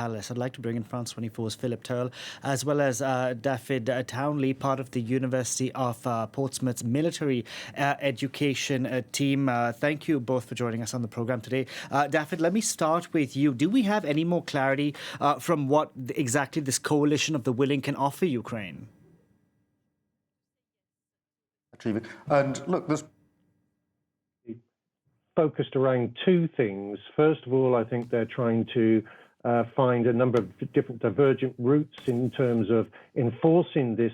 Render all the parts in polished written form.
panelists. I'd like to bring in France 24's Philip Turle, as well as Dafydd Townley, part of the University of Portsmouth's military education team. Thank you both for joining us on the program today. Dafydd, let me start with you. Do we have any more clarity from what exactly this coalition of the willing can offer Ukraine? And look, there's focused around two things. First of all, I think they're trying to find a number of different divergent routes in terms of enforcing this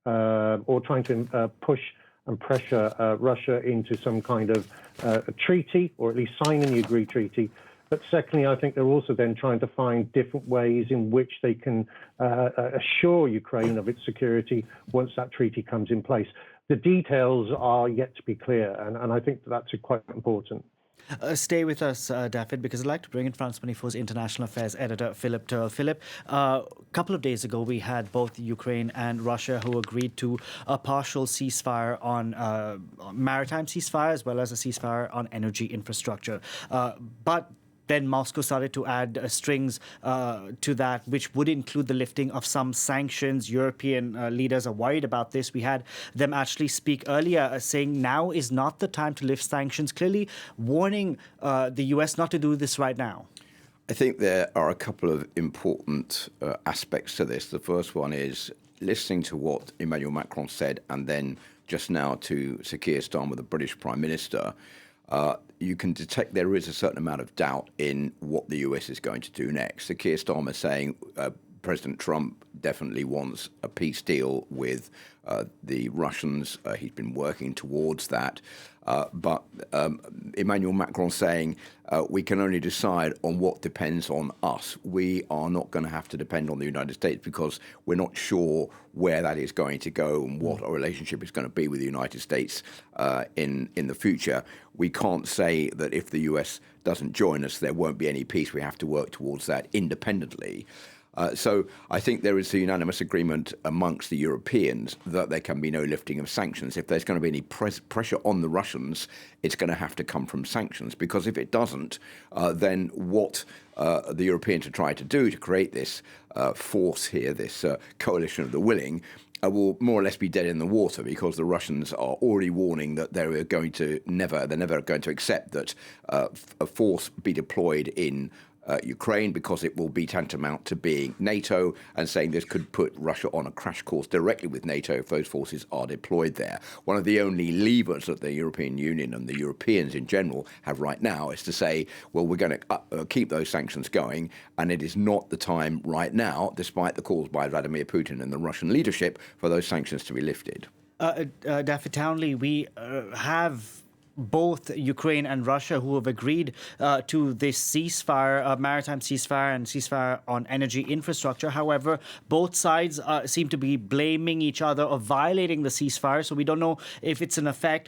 or trying to push and pressure Russia into some kind of a treaty, or at least signing the agreed treaty. But secondly, I think they're also then trying to find different ways in which they can assure Ukraine of its security once that treaty comes in place. The details are yet to be clear, and I think that's quite important. Stay with us, Dafydd, because I'd like to bring in France 24's international affairs editor, Philip Turle. Philip, a couple of days ago, we had both Ukraine and Russia who agreed to a partial ceasefire on maritime ceasefire, as well as a ceasefire on energy infrastructure. But then Moscow started to add strings to that, which would include the lifting of some sanctions. European leaders are worried about this. We had them actually speak earlier saying now is not the time to lift sanctions, clearly warning the US not to do this right now. I think there are a couple of important aspects to this. The first one is listening to what Emmanuel Macron said, and then just now to Sir Keir Starmer, the British Prime Minister. You can detect there is a certain amount of doubt in what the US is going to do next. Sir Keir Starmer saying President Trump definitely wants a peace deal with the Russians. He's been working towards that. But Emmanuel Macron saying we can only decide on what depends on us. We are not going to have to depend on the United States because we're not sure where that is going to go and what our relationship is going to be with the United States in the future. We can't say that if the US doesn't join us, there won't be any peace. We have to work towards that independently. So I think there is a unanimous agreement amongst the Europeans that there can be no lifting of sanctions. If there's going to be any pressure on the Russians, it's going to have to come from sanctions, because if it doesn't, then what the Europeans are trying to do to create this force here, this coalition of the willing, will more or less be dead in the water, because the Russians are already warning that they're never going to accept that a force be deployed in Ukraine, because it will be tantamount to being NATO, and saying this could put Russia on a crash course directly with NATO if those forces are deployed there. One of the only levers that the European Union and the Europeans in general have right now is to say, well, we're going to keep those sanctions going, and it is not the time right now, despite the calls by Vladimir Putin and the Russian leadership, for those sanctions to be lifted. Dafydd Townley, we have both Ukraine and Russia who have agreed to this ceasefire, maritime ceasefire and ceasefire on energy infrastructure. However, both sides seem to be blaming each other of violating the ceasefire, so we don't know if it's in effect.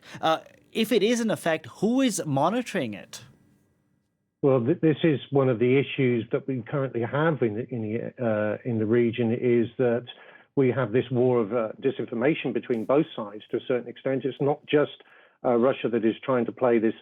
If it is in effect, who is monitoring it? Well, this is one of the issues that we currently have in the region, is that we have this war of disinformation between both sides to a certain extent. It's not just Russia that is trying to play this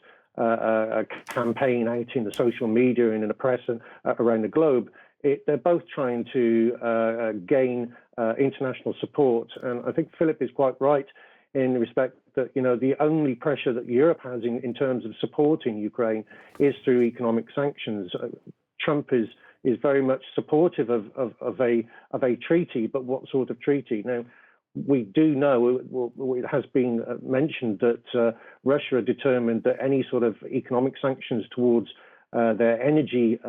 campaign out in the social media and in the press and around the globe. They're both trying to gain international support. And I think Philip is quite right in respect that, the only pressure that Europe has in terms of supporting Ukraine is through economic sanctions. Trump is very much supportive of a treaty, but what sort of treaty? Now, we do know, it has been mentioned, that Russia are determined that any sort of economic sanctions towards their energy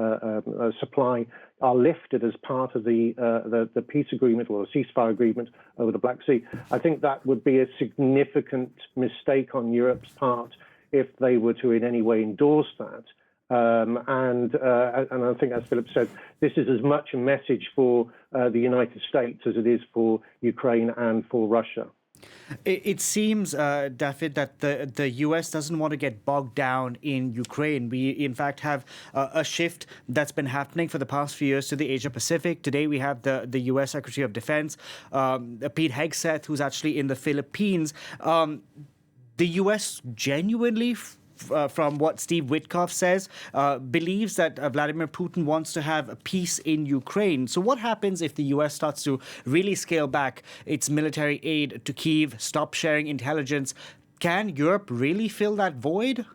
supply are lifted as part of the peace agreement or the ceasefire agreement over the Black Sea. I think that would be a significant mistake on Europe's part if they were to in any way endorse that. And I think, as Philip said, this is as much a message for the United States as it is for Ukraine and for Russia. It seems, Dafydd, that the US doesn't want to get bogged down in Ukraine. We, in fact, have a shift that's been happening for the past few years to the Asia Pacific. Today, we have the US Secretary of Defense, Pete Hegseth, who's actually in the Philippines. The US genuinely from what Steve Witkoff says, believes that Vladimir Putin wants to have a peace in Ukraine. So what happens if the U.S. starts to really scale back its military aid to Kyiv, stop sharing intelligence? Can Europe really fill that void?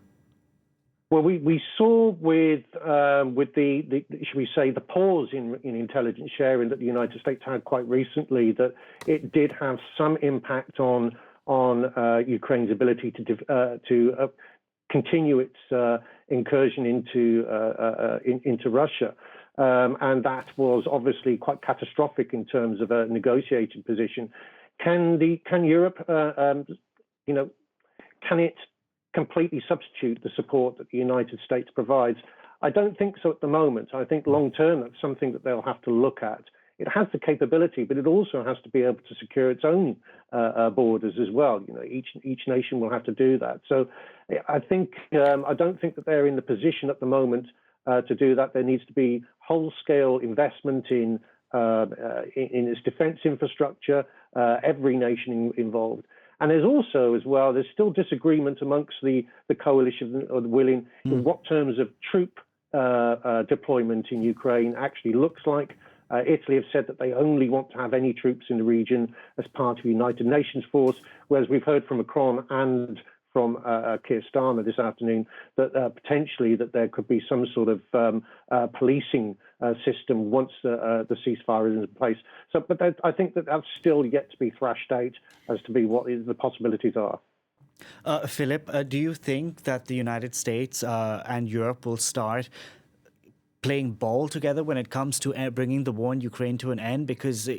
Well, we saw with the should we say the pause in intelligence sharing that the United States had quite recently, that it did have some impact on Ukraine's ability to continue its incursion into Russia, and that was obviously quite catastrophic in terms of a negotiating position. Can Europe, can it completely substitute the support that the United States provides? I don't think so at the moment. I think long term that's something that they'll have to look at. It has the capability, but it also has to be able to secure its own borders as well. Each nation will have to do that. So I think I don't think that they're in the position at the moment to do that. There needs to be whole-scale investment in its defence infrastructure, every nation involved. And there's also, as well, there's still disagreement amongst the coalition of the willing in what terms of troop deployment in Ukraine actually looks like. Italy have said that they only want to have any troops in the region as part of a United Nations force, whereas we've heard from Macron and from Keir Starmer this afternoon that potentially that there could be some sort of policing system once the ceasefire is in place. So, but I think that that's still yet to be thrashed out as to be what the possibilities are. Philip, do you think that the United States and Europe will start playing ball together when it comes to bringing the war in Ukraine to an end? Because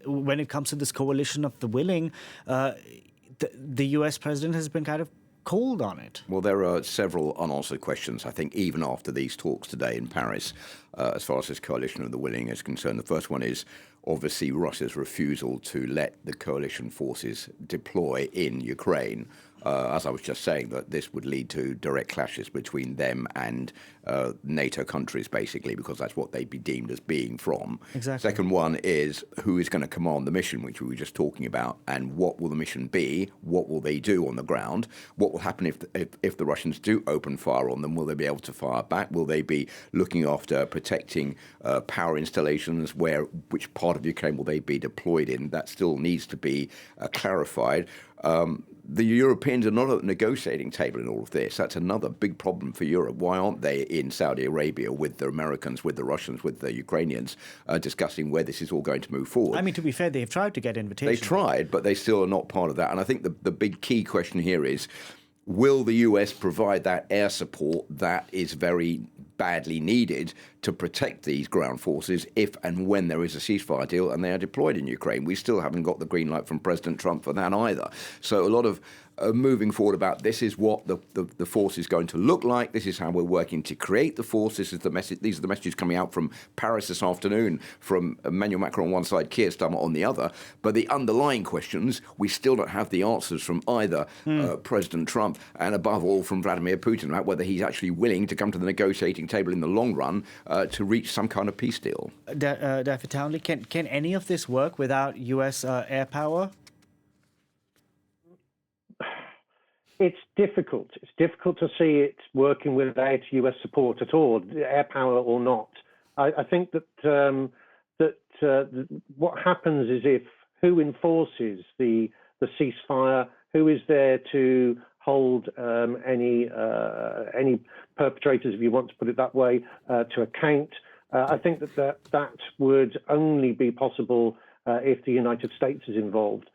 when it comes to this coalition of the willing, the U.S. president has been kind of cold on it. Well, there are several unanswered questions, I think, even after these talks today in Paris, as far as this coalition of the willing is concerned. The first one is obviously Russia's refusal to let the coalition forces deploy in Ukraine. As I was just saying, that this would lead to direct clashes between them and NATO countries, basically, because that's what they'd be deemed as being from. Exactly. Second one is who is going to command the mission, which we were just talking about, and what will the mission be? What will they do on the ground? What will happen if the Russians do open fire on them? Will they be able to fire back? Will they be looking after protecting power installations? Which part of Ukraine will they be deployed in? That still needs to be clarified. The Europeans are not at the negotiating table in all of this. That's another big problem for Europe. Why aren't they in Saudi Arabia with the Americans, with the Russians, with the Ukrainians, discussing where this is all going to move forward? I mean, to be fair, they've tried to get invitations. They tried, but they still are not part of that. And I think the big key question here is, will the US provide that air support that is very badly needed to protect these ground forces if and when there is a ceasefire deal and they are deployed in Ukraine? We still haven't got the green light from President Trump for that either. So a lot of moving forward about this is what the force is going to look like. This is how we're working to create the force. This is the message. These are the messages coming out from Paris this afternoon from Emmanuel Macron on one side, Keir Starmer on the other. But the underlying questions, we still don't have the answers from either President Trump and above all from Vladimir Putin about whether he's actually willing to come to the negotiating table in the long run to reach some kind of peace deal. Dafydd Townley, can any of this work without U.S. Air power? It's difficult. It's difficult to see it working without US support at all, air power or not. I think that what happens is if who enforces the ceasefire, who is there to hold any perpetrators, if you want to put it that way, to account. I think that would only be possible if the United States is involved.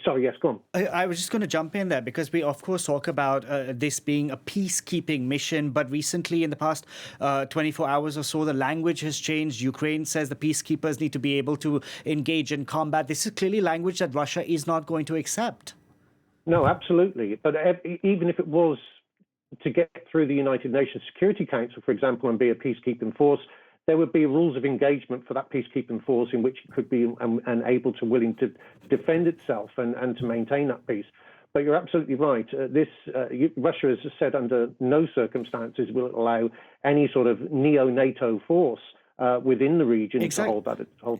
Sorry, yes, go on. I was just going to jump in there because we, of course, talk about this being a peacekeeping mission. But recently, in the past 24 hours or so, the language has changed. Ukraine says the peacekeepers need to be able to engage in combat. This is clearly language that Russia is not going to accept. No, absolutely. But even if it was to get through the United Nations Security Council, for example, and be a peacekeeping force, there would be rules of engagement for that peacekeeping force in which it could be willing to defend itself and to maintain that peace. But you're absolutely right. Russia has said under no circumstances will it allow any sort of neo-NATO force within the region to hold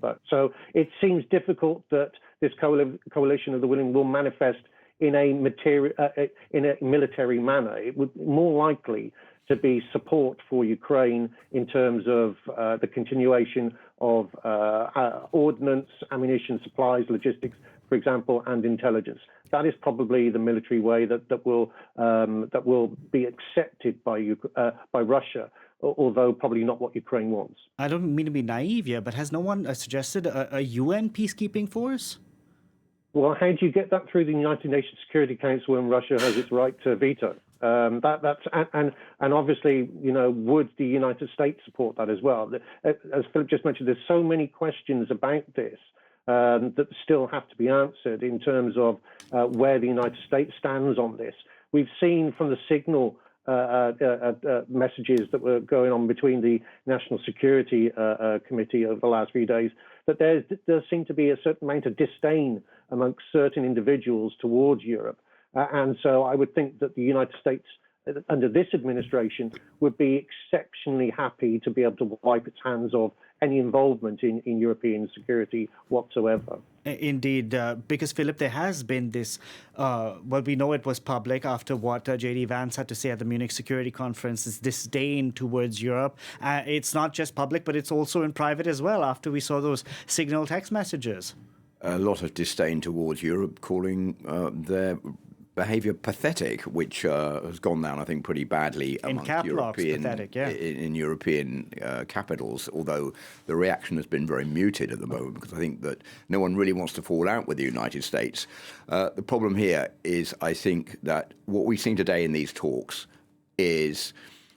that. So it seems difficult that this coalition of the willing will manifest in a military manner. It would more likely to be support for Ukraine in terms of the continuation of ordnance, ammunition supplies, logistics, for example, and intelligence. That is probably the military way that will be accepted by Russia, although probably not what Ukraine wants. I don't mean to be naive here, but has no one suggested a UN peacekeeping force? Well, how do you get that through the United Nations Security Council when Russia has its right to veto? And obviously, would the United States support that as well? As Philip just mentioned, there's so many questions about this that still have to be answered in terms of where the United States stands on this. We've seen from the signal messages that were going on between the National Security Committee over the last few days that there does seem to be a certain amount of disdain amongst certain individuals towards Europe. And so I would think that the United States, under this administration, would be exceptionally happy to be able to wipe its hands of any involvement in European security whatsoever. Indeed, because, Philip, there has been this, we know it was public after what J.D. Vance had to say at the Munich Security Conference, this disdain towards Europe. It's not just public, but it's also in private as well, after we saw those signal text messages. A lot of disdain towards Europe, calling their behaviour pathetic, which has gone down, I think, pretty badly amongst in European capitals, although the reaction has been very muted at the moment, because I think that no one really wants to fall out with the United States. The problem here is, I think, that what we've seen today in these talks is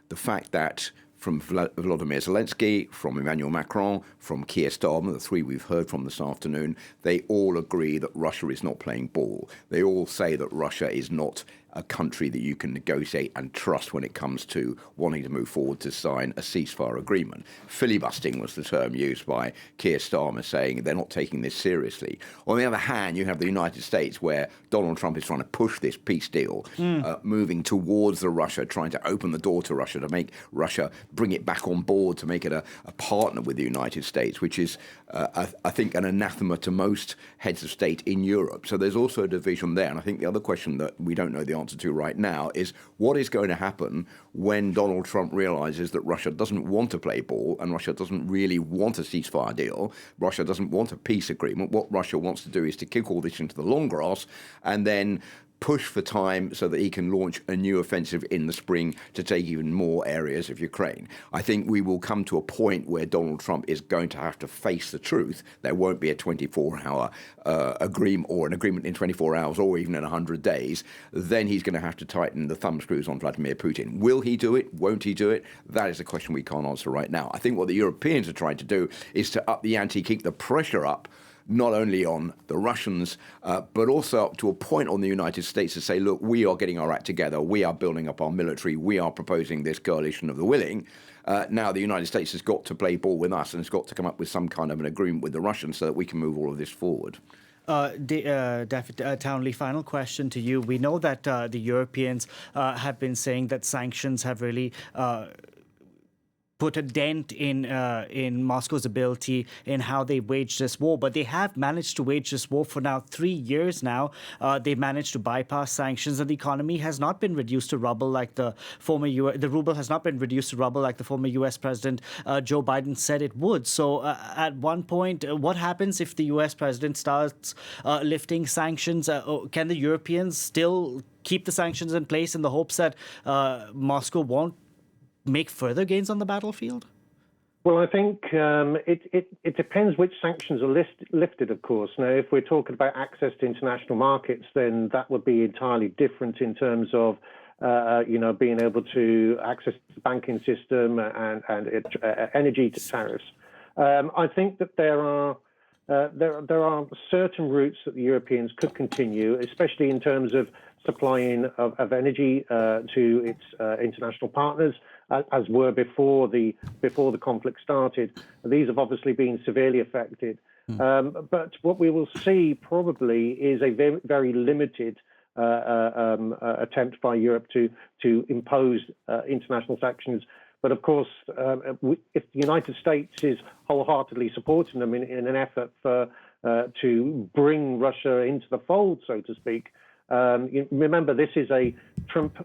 the fact that from Volodymyr Zelensky, from Emmanuel Macron, from Keir Starmer, the three we've heard from this afternoon, they all agree that Russia is not playing ball. They all say that Russia is not a country that you can negotiate and trust when it comes to wanting to move forward to sign a ceasefire agreement. Filibustering was the term used by Keir Starmer, saying they're not taking this seriously. On the other hand, you have the United States, where Donald Trump is trying to push this peace deal, moving towards Russia, trying to open the door to Russia, to make Russia bring it back on board, to make it a partner with the United States, which is, I think, an anathema to most heads of state in Europe. So there's also a division there. And I think the other question that we don't know the answer to right now is what is going to happen when Donald Trump realizes that Russia doesn't want to play ball and Russia doesn't really want a ceasefire deal. Russia doesn't want a peace agreement. What Russia wants to do is to kick all this into the long grass and then push for time so that he can launch a new offensive in the spring to take even more areas of Ukraine. I think we will come to a point where Donald Trump is going to have to face the truth. There won't be a 24-hour agreement, or an agreement in 24 hours, or even in 100 days. Then he's going to have to tighten the thumb screws on Vladimir Putin. Will he do it? Won't he do it? That is a question we can't answer right now. I think what the Europeans are trying to do is to up the ante, keep the pressure up, not only on the Russians, but also up to a point on the United States to say, look, we are getting our act together. We are building up our military. We are proposing this coalition of the willing. Now the United States has got to play ball with us and has got to come up with some kind of an agreement with the Russians so that we can move all of this forward. Dafydd Townley, final question to you. We know that the Europeans have been saying that sanctions have really put a dent in Moscow's ability in how they wage this war. But they have managed to wage this war for now 3 years now. They've managed to bypass sanctions, and the economy has not been reduced to rubble like the ruble has not been reduced to rubble like the former U.S. President Joe Biden said it would. So at one point, what happens if the U.S. President starts lifting sanctions? Can the Europeans still keep the sanctions in place in the hopes that Moscow won't make further gains on the battlefield? Well, I think it depends which sanctions are lifted, of course. Now, if we're talking about access to international markets, then that would be entirely different in terms of, being able to access the banking system and energy tariffs. I think that there are certain routes that the Europeans could continue, especially in terms of supplying of energy to its international partners, as were before the conflict started. These have obviously been severely affected. But what we will see probably is a very, very limited attempt by Europe to impose international sanctions. But of course, if the United States is wholeheartedly supporting them in an effort to bring Russia into the fold, so to speak, Remember, this is a Trump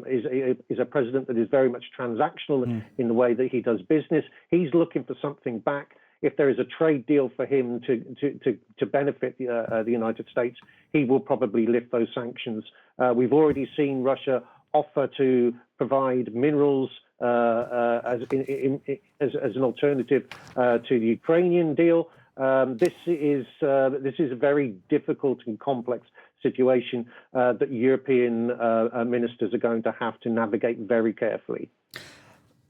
is a president that is very much transactional in the way that he does business. He's looking for something back. If there is a trade deal for him to benefit the United States, he will probably lift those sanctions. We've already seen Russia offer to provide minerals as an alternative to the Ukrainian deal. This is a very difficult and complex situation that European ministers are going to have to navigate very carefully.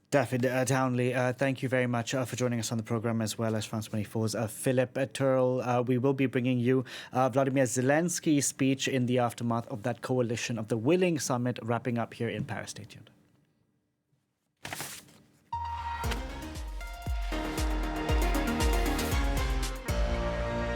Dafydd Townley, thank you very much for joining us on the program, as well as France 24's Philip Turl. We will be bringing you Vladimir Zelensky's speech in the aftermath of that Coalition of the Willing summit wrapping up here in Paris. Stay tuned.